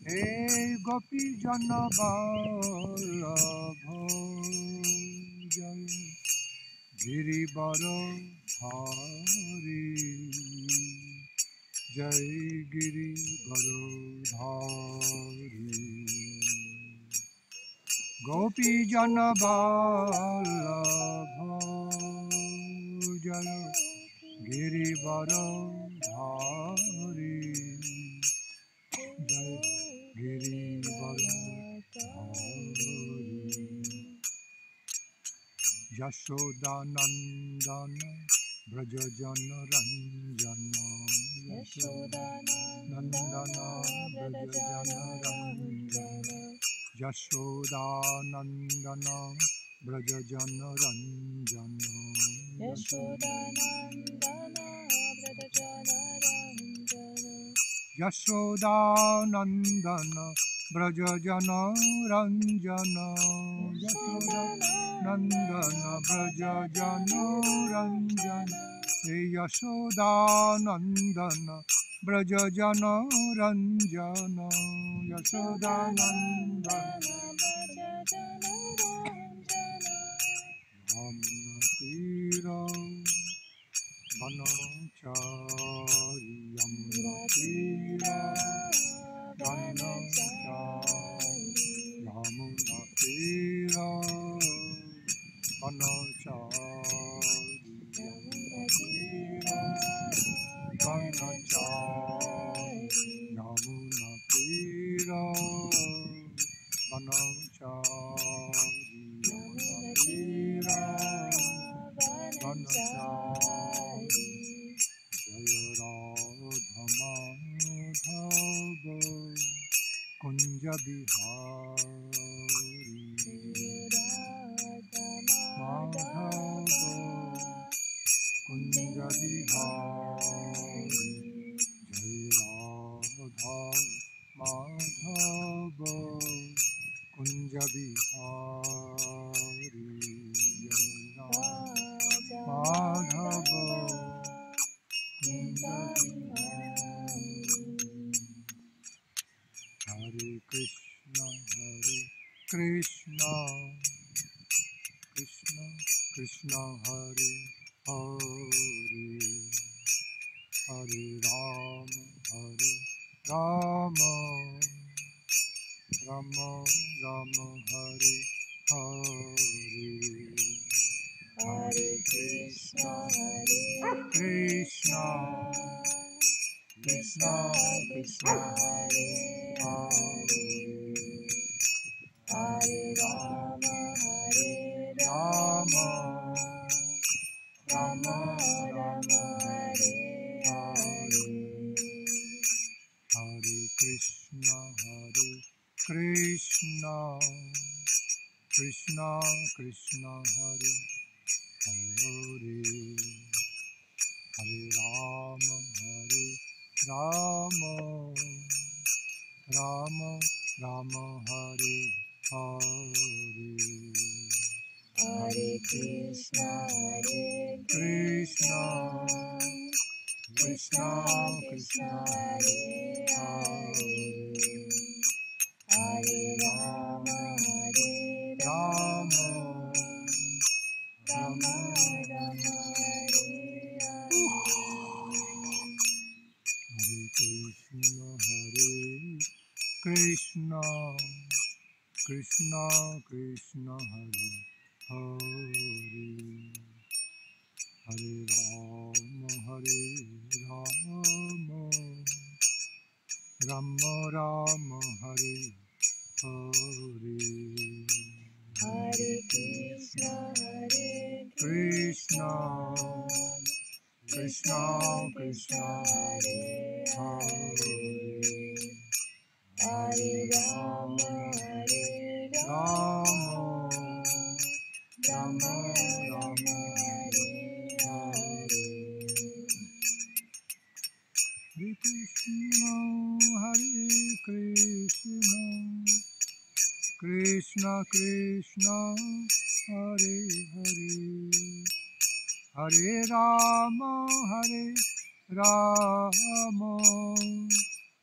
हे गोपी जन बल्लभ जय गिरिवर धारी जय गिरिवर धारी गोपी जन बल्लभ जय गिरिवर धारी जय गिरिवर धारी यशोदानंदन ब्रज जन रंजन यशोदानंदन ब्रज जन रंजन यशोदानंदन ब्रज जन रंजन यशोदानंदन ब्रज जन रंजन यशोदानंदन ब्रज जन रंजन यशोदानंदन ब्रज जन रंजन हे यशोदानंदन ब्रज जन रंजन यशोदानंदन यमुना तीर वनचारी यमुना तीर वनचारी यमुना तीर वनचारी यमुना तीर वनचारी यमुना तीर वनचारी यमुना तीर वनचारी जय राधा माधव कुंज बिहारी माधव कुंज बिहारी जय राधा माधव कुंज बिहारी जय राधा माधव कुंज बिहारी हरे कृष्ण कृष्ण कृष्ण हरे हरे हरे राम राम राम हरे हरे हरे कृष्ण कृष्ण कृष्ण कृष्ण हरे हरे हरे राम राम राम राम हरे हरे हरे कृष्ण कृष्ण कृष्ण हरे हरे हरे राम राम हरे हरे हरे कृष्ण कृष्ण कृष्ण कृष्ण हरे हरे हरे राम राम राम राम हरे हरे हरे कृष्ण कृष्ण कृष्ण हरे हरे हरे राम राम राम हरे हरे हरे कृष्ण कृष्ण कृष्ण कृष्ण हरे हरे हरे राम राम राम राम हरे हरे हरे कृष्ण कृष्ण कृष्ण हरे हरे हरे राम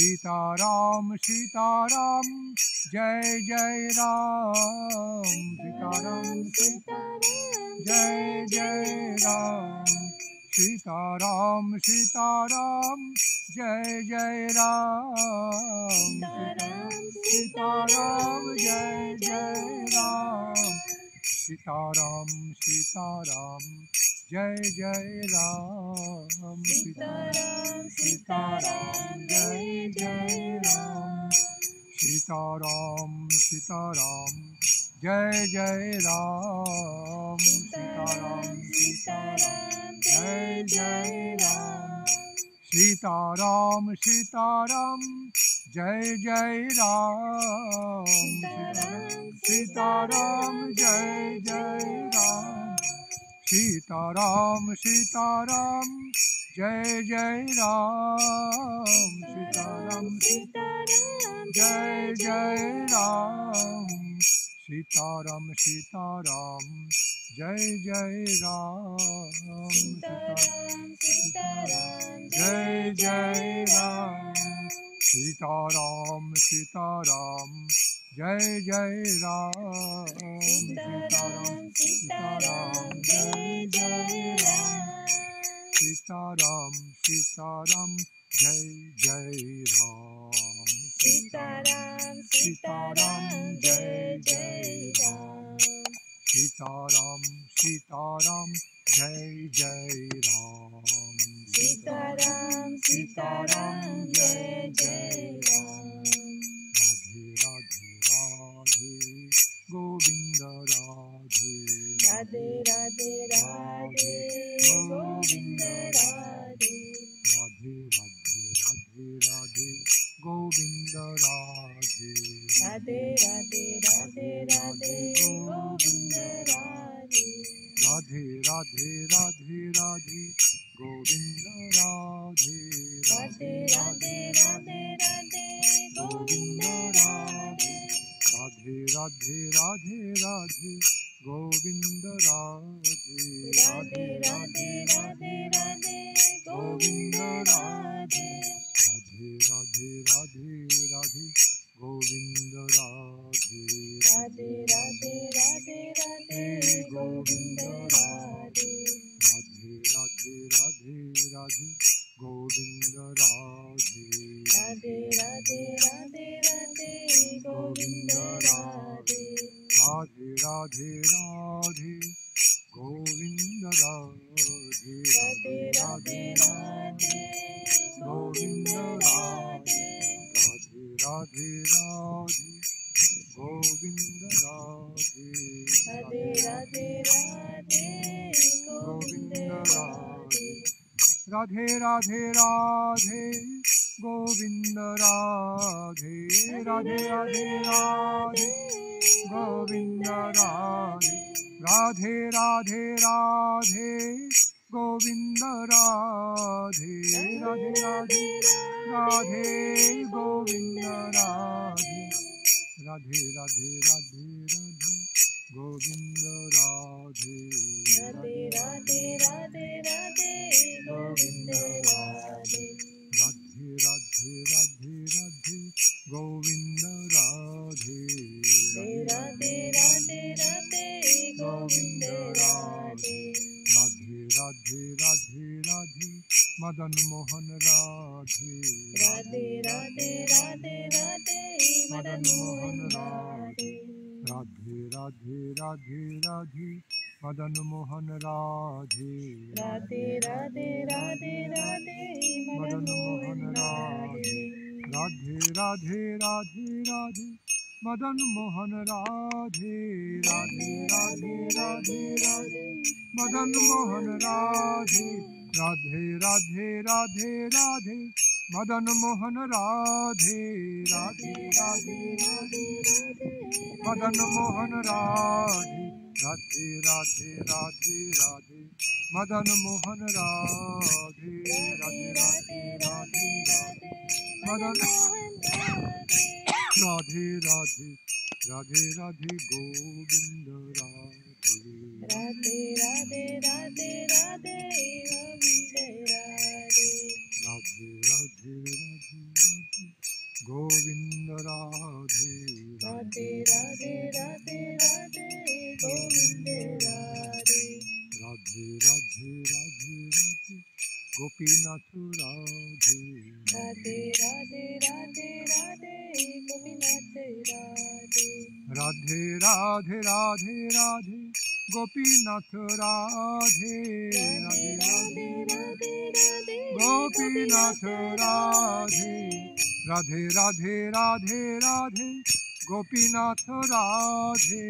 सीताराम सीताराम जय जय राम सीताराम जय जय राम सीताराम सीताराम जय जय राम सीताराम जय जय राम सीताराम सीताराम जय जय राम सीताराम सीताराम जय जय राम सीताराम सीताराम जय जय राम सीताराम सीताराम जय जय राम सीताराम सीताराम जय जय राम सीताराम जय जय राम सीताराम सीताराम जय जय राम सीताराम सीताराम जय जय राम सीताराम सीताराम जय जय राम सीताराम सीताराम जय जय राम सीताराम सीताराम जय जय राम सीताराम सीताराम जय जय राम सीताराम सीताराम जय जय राम सीताराम सीताराम जय जय राम सीताराम सीताराम जय जय राम सीताराम सीताराम जय जय राम राधे राधे राधे गोविंद राधे राधे राधे राधे गोविंद राधे राधे राधे राधे राधे गोविंद राधे राधे राधे राधे राधे गोविंद राधे राधे राधे राधे राधे गोविंद राधे राधे राधे राधे राधे गोविंद राधे राधे राधे राधे राधे गोविंद राधे राधे राधे राधे राधे गोविंद राधे राधे राधे राधे राधे गोविंद राधे राधे राधे राधे राधे गोविंद राधे राधे राधे राधे राधे गोविंद राधे राधे राधे राधे राधे गोविंद राधे राधे राधे राधे गोविंद राधे राधे राधे राधे गोविंद राधे राधे राधे राधे गोविंद राधे राधे राधे राधे गोविंद राधे राधे राधे राधे गोविंद राधे राधे राधे राधे गोविंद राधे राधे राधे राधे गोविंद राधे राधे राधे राधे गोविंद राधे राधे राधे राधे राधे गोविंद राधे राधे राधे राधे राधे गोविंद राधे राधे राधे राधे राधे गोविंद राधे राधे राधे राधे गोविंद राधे राधे राधे राधे राधे मदन मोहन राधे राधे राधे राधे राधे मदन मोहन राधे राधे राधे राधे राधे मदन मोहन राधे राधे राधे राधे राधे मदन मोहन राधे राधे राधे राधे राधे मदन मोहन राधे राधे राधे राधे राधे मदन मोहन राधे राधे राधे राधे राधे मदन मोहन राधे राधे राधे राधे मदन मोहन राधे राधे राधे राधे राधे मदन मोहन राधे राधे राधे राधे राधे मदन राधे राधे राधे राधे गोविंद राधे राधे राधे राधे राधे गोविंद राधे राधे राधे राधे राधे गोविंद राधे राधे राधे राधे राधे गोविंद राधे राधे राधे राधे राधे गोपीनाथ राधे राधे राधे राधे राधे गोपीनाथ राधे राधे राधे राधे राधे गोपीनाथ राधे राधे राधे राधे राधे गोपीनाथ राधे राधे राधे राधे राधे गोपीनाथ राधे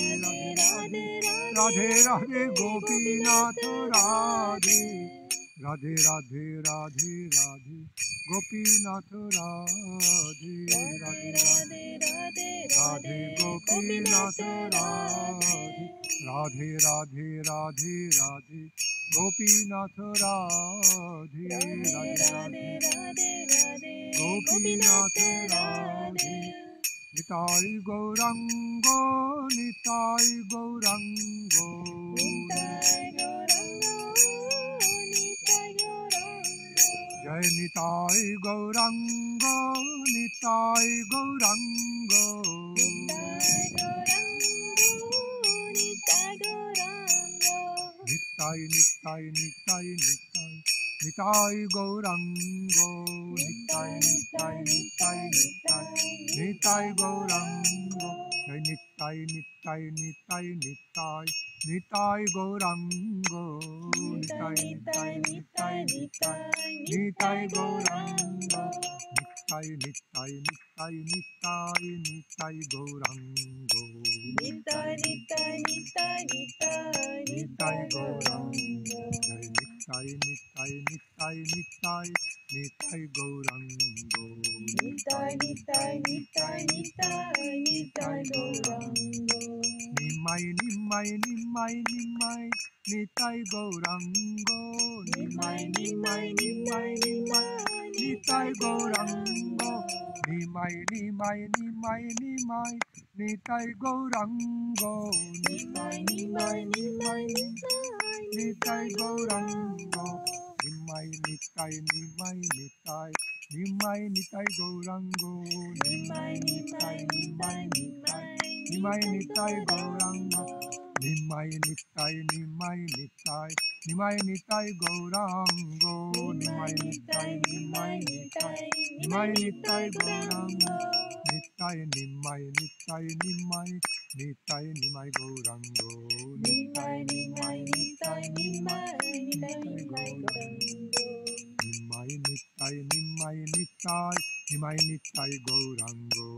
राधे राधे राधे गोपीनाथ राधे राधे राधे राधे राधे गोपीनाथ राधे राधे राधे राधे गोपीनाथ राधे राधे राधे राधे राधे गोपीनाथ राधे राधे राधे गोपीनाथ राधे निताय गौरांगो निताय गौरांगो जय निताय गौरांगो निताय गौरांगो निताय निताय निताय निताय निताय गौरांगो निताय निताय निताय निताय निताय गौरांगो जय निताय निताय निताय निताय निताय गौरांगो निताय निताय निताय निताय निताय गौरांगो निताय निताय निताय निताय निताय गौरांगो निताय निताय निताय निताय निताय गौरांगो जय निताय निताय निताय निताय निताय गौरांगो निताय निताय निताय निताय निताय गौरांगो निमाय निमाय निमाय निमाय निताय गौरांगो निमाय निमाय निमाय निमाय निताय गौरांगो निमाय निमाय निमाय निमाय निताय गौरांगो निमाय निमाय निमाय निताय गौरांगो निमाय निताय निमाय निताय निमाय निताय गौरांगो निमाय निताय निमाय निताय निमाय निताय गौरांगो निमाय निताय निमाय निताय निमाय निताय गौरांगो निमाय निताय निमाय निताय निमाय निताय गौरांगो निताय निमाय निताय निमाय निताय निमाय गौरांगो निताय निमाय निताय निमाय निताय गौरांगो निमाय निताय निमाय निताय निमाय निताय गौरांगो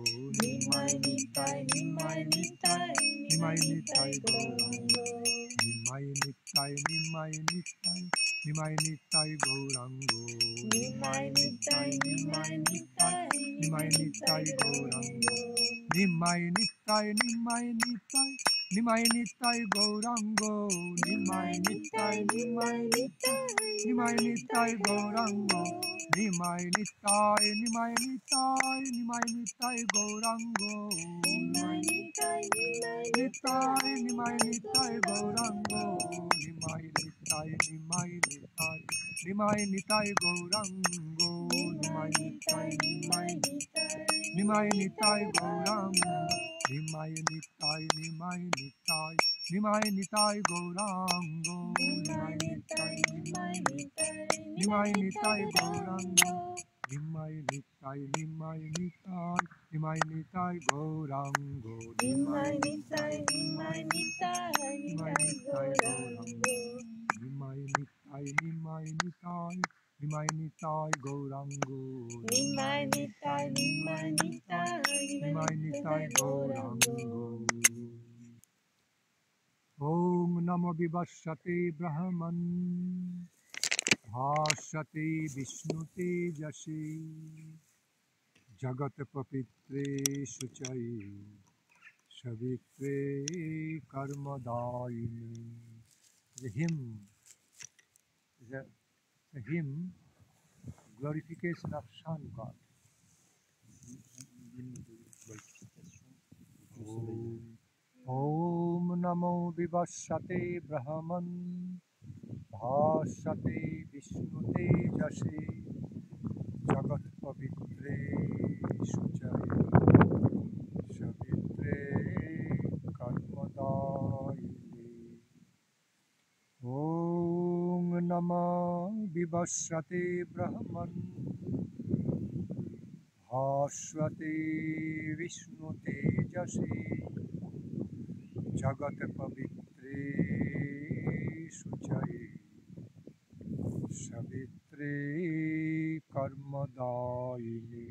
निमाय निताय निमाय निताय निमाय निताय गौरांगो निमाय निताय निमाय निताय निमाय निताय गौरांगो निमाय निताय निमाय निताय निमाय निताय गौरांगो निमाय निताय निमाय निताय निमाय निताय गौरांगो निमाय निताय निमाय निताय निमाय निताय गौरांगो निमाय निताय निमाय निताय निमाय निताय गौरांगो निमाय निताय निमाय निताय निमाय निताय गौरांगो निमाय निताय निमाय निताय निमाय निताय गौरांगो निमाय निताय निमाय निमाय निताय गौरांगो निमाय निताय निमाय निताय निमाय निताय गौरांगो निमाय निताय निमाय निमाय निताय गौरांगो निमाय निताय निमाय निताय निमाय निताय गौरांगो निमाय निताय निमाय निताय निताय गौरांगो निमाय निताय निमाय निताय निमाय निताय गौरांगो निमाय निताय निमाय निताय निमाय निताय गौरांगो ओम नमो विवस्वते ब्रह्मन् भास्वते विष्णुते जसि जगत पवित्रे शुचये सवित्रे कर्मदायिने. The hymn is a hymn glorification of sun god. Om Namo Vivasvate Brahman Bhasvate Vishnute Jasi Jagat Pavitre नमा विवस्वते ब्रह्मन् भास्वते विष्णुतेजसे जगत पवित्रे शुचये सवित्रे कर्मदायिने